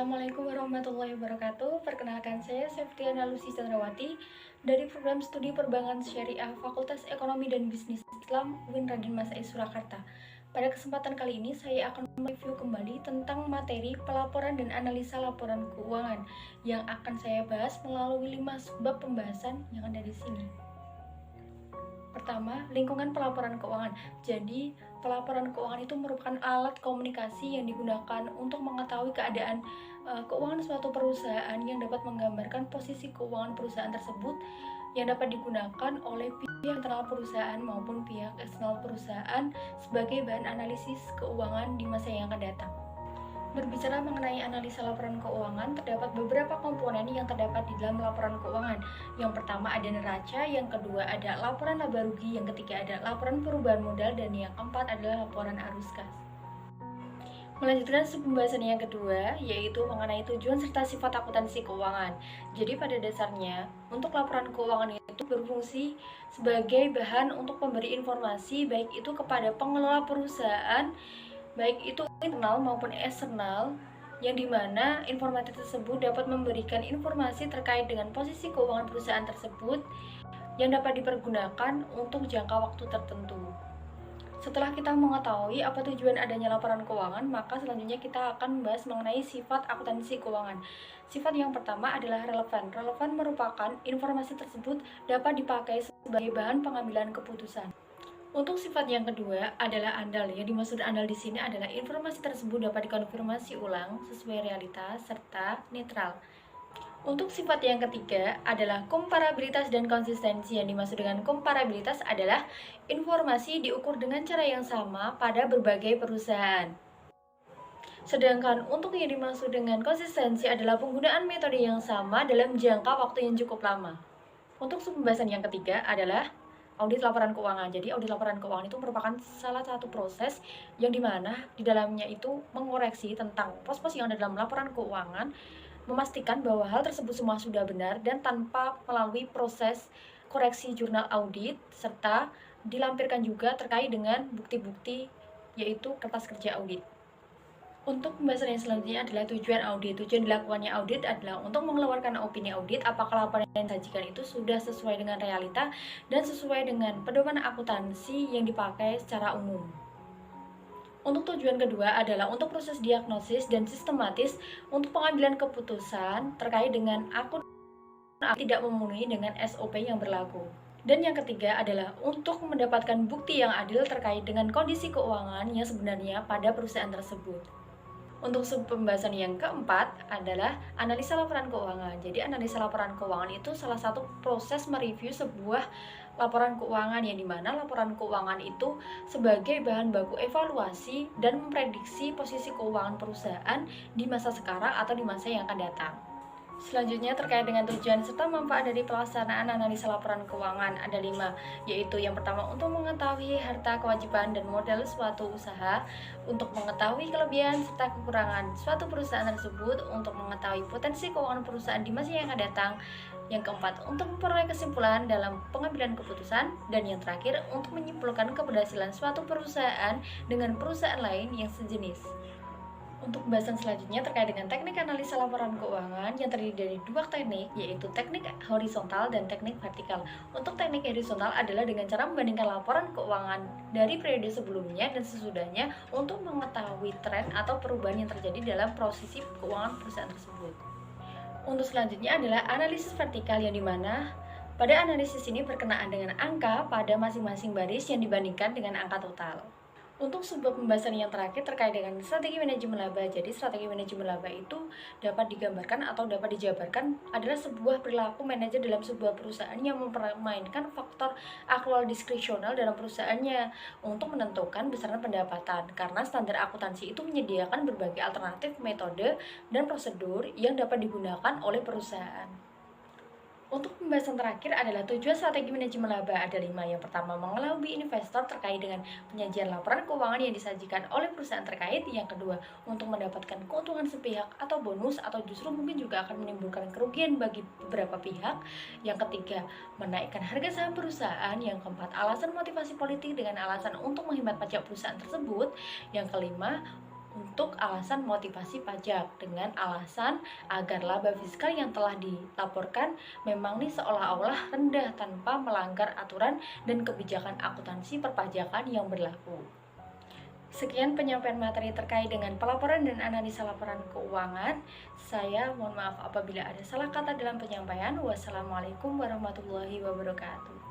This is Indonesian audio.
Assalamualaikum warahmatullahi wabarakatuh. Perkenalkan saya Septiana Lucy Chandrawati dari program studi Perbankan Syariah Fakultas Ekonomi dan Bisnis Islam UIN Raden Mas Surakarta. Pada kesempatan kali ini saya akan mereview kembali tentang materi pelaporan dan analisa laporan keuangan yang akan saya bahas melalui 5 subbab pembahasan yang ada di sini. Pertama, lingkungan pelaporan keuangan. Jadi, pelaporan keuangan itu merupakan alat komunikasi yang digunakan untuk mengetahui keadaan keuangan suatu perusahaan yang dapat menggambarkan posisi keuangan perusahaan tersebut yang dapat digunakan oleh pihak internal perusahaan maupun pihak eksternal perusahaan sebagai bahan analisis keuangan di masa yang akan datang. Berbicara mengenai analisa laporan keuangan, terdapat beberapa komponen yang terdapat di dalam laporan keuangan. Yang pertama ada neraca, yang kedua ada laporan laba rugi, yang ketiga ada laporan perubahan modal, dan yang keempat adalah laporan arus kas. Melanjutkan pembahasan yang kedua, yaitu mengenai tujuan serta sifat akuntansi keuangan. Jadi pada dasarnya, untuk laporan keuangan itu berfungsi sebagai bahan untuk memberi informasi baik itu kepada pengelola perusahaan, baik itu internal maupun eksternal, yang dimana informasi tersebut dapat memberikan informasi terkait dengan posisi keuangan perusahaan tersebut yang dapat dipergunakan untuk jangka waktu tertentu. Setelah kita mengetahui apa tujuan adanya laporan keuangan, maka selanjutnya kita akan membahas mengenai sifat akuntansi keuangan. Sifat yang pertama adalah relevan. Relevan merupakan informasi tersebut dapat dipakai sebagai bahan pengambilan keputusan. Untuk sifat yang kedua adalah andal. Yang dimaksud andal di sini adalah informasi tersebut dapat dikonfirmasi ulang sesuai realitas serta netral. Untuk sifat yang ketiga adalah komparabilitas dan konsistensi. Yang dimaksud dengan komparabilitas adalah informasi diukur dengan cara yang sama pada berbagai perusahaan. Sedangkan untuk yang dimaksud dengan konsistensi adalah penggunaan metode yang sama dalam jangka waktu yang cukup lama. Untuk pembahasan yang ketiga adalah audit laporan keuangan. Jadi audit laporan keuangan itu merupakan salah satu proses yang dimana di dalamnya itu mengoreksi tentang pos-pos yang ada dalam laporan keuangan, memastikan bahwa hal tersebut semua sudah benar dan tanpa melalui proses koreksi jurnal audit, serta dilampirkan juga terkait dengan bukti-bukti yaitu kertas kerja audit. Untuk pembahasan yang selanjutnya adalah tujuan audit. Tujuan dilakukannya audit adalah untuk mengeluarkan opini audit apakah laporan yang disajikan itu sudah sesuai dengan realita dan sesuai dengan pedoman akuntansi yang dipakai secara umum. Untuk tujuan kedua adalah untuk proses diagnosis dan sistematis untuk pengambilan keputusan terkait dengan akun tidak memenuhi dengan SOP yang berlaku. Dan yang ketiga adalah untuk mendapatkan bukti yang adil terkait dengan kondisi keuangan yang sebenarnya pada perusahaan tersebut. Untuk pembahasan yang keempat adalah analisa laporan keuangan. Jadi analisa laporan keuangan itu salah satu proses mereview sebuah laporan keuangan yang dimana laporan keuangan itu sebagai bahan baku evaluasi dan memprediksi posisi keuangan perusahaan di masa sekarang atau di masa yang akan datang. Selanjutnya terkait dengan tujuan serta manfaat dari pelaksanaan analisa laporan keuangan ada 5, yaitu yang pertama untuk mengetahui harta kewajiban dan modal suatu usaha, untuk mengetahui kelebihan serta kekurangan suatu perusahaan tersebut, untuk mengetahui potensi keuangan perusahaan di masa yang akan datang, yang keempat untuk memperoleh kesimpulan dalam pengambilan keputusan, dan yang terakhir untuk menyimpulkan keberhasilan suatu perusahaan dengan perusahaan lain yang sejenis. Untuk pembahasan selanjutnya terkait dengan teknik analisa laporan keuangan yang terdiri dari 2 teknik, yaitu teknik horizontal dan teknik vertikal. Untuk teknik horizontal adalah dengan cara membandingkan laporan keuangan dari periode sebelumnya dan sesudahnya untuk mengetahui tren atau perubahan yang terjadi dalam posisi keuangan perusahaan tersebut. Untuk selanjutnya adalah analisis vertikal yang dimana pada analisis ini berkenaan dengan angka pada masing-masing baris yang dibandingkan dengan angka total. Untuk sebuah pembahasan yang terakhir terkait dengan strategi manajemen laba. Jadi strategi manajemen laba itu dapat digambarkan atau dapat dijabarkan adalah sebuah perilaku manajer dalam sebuah perusahaan yang mempermainkan faktor akrual diskresional dalam perusahaannya untuk menentukan besaran pendapatan, karena standar akuntansi itu menyediakan berbagai alternatif metode dan prosedur yang dapat digunakan oleh perusahaan. Untuk pembahasan terakhir adalah tujuan strategi manajemen laba ada 5. Yang pertama, mengelabui investor terkait dengan penyajian laporan keuangan yang disajikan oleh perusahaan terkait. Yang kedua, untuk mendapatkan keuntungan sepihak atau bonus atau justru mungkin juga akan menimbulkan kerugian bagi beberapa pihak. Yang ketiga, menaikkan harga saham perusahaan. Yang keempat, alasan motivasi politik dengan alasan untuk menghemat pajak perusahaan tersebut. Yang kelima, untuk alasan motivasi pajak, dengan alasan agar laba fiskal yang telah dilaporkan memang nih seolah-olah rendah tanpa melanggar aturan dan kebijakan akuntansi perpajakan yang berlaku. Sekian penyampaian materi terkait dengan pelaporan dan analisa laporan keuangan. Saya mohon maaf apabila ada salah kata dalam penyampaian. Wassalamualaikum warahmatullahi wabarakatuh.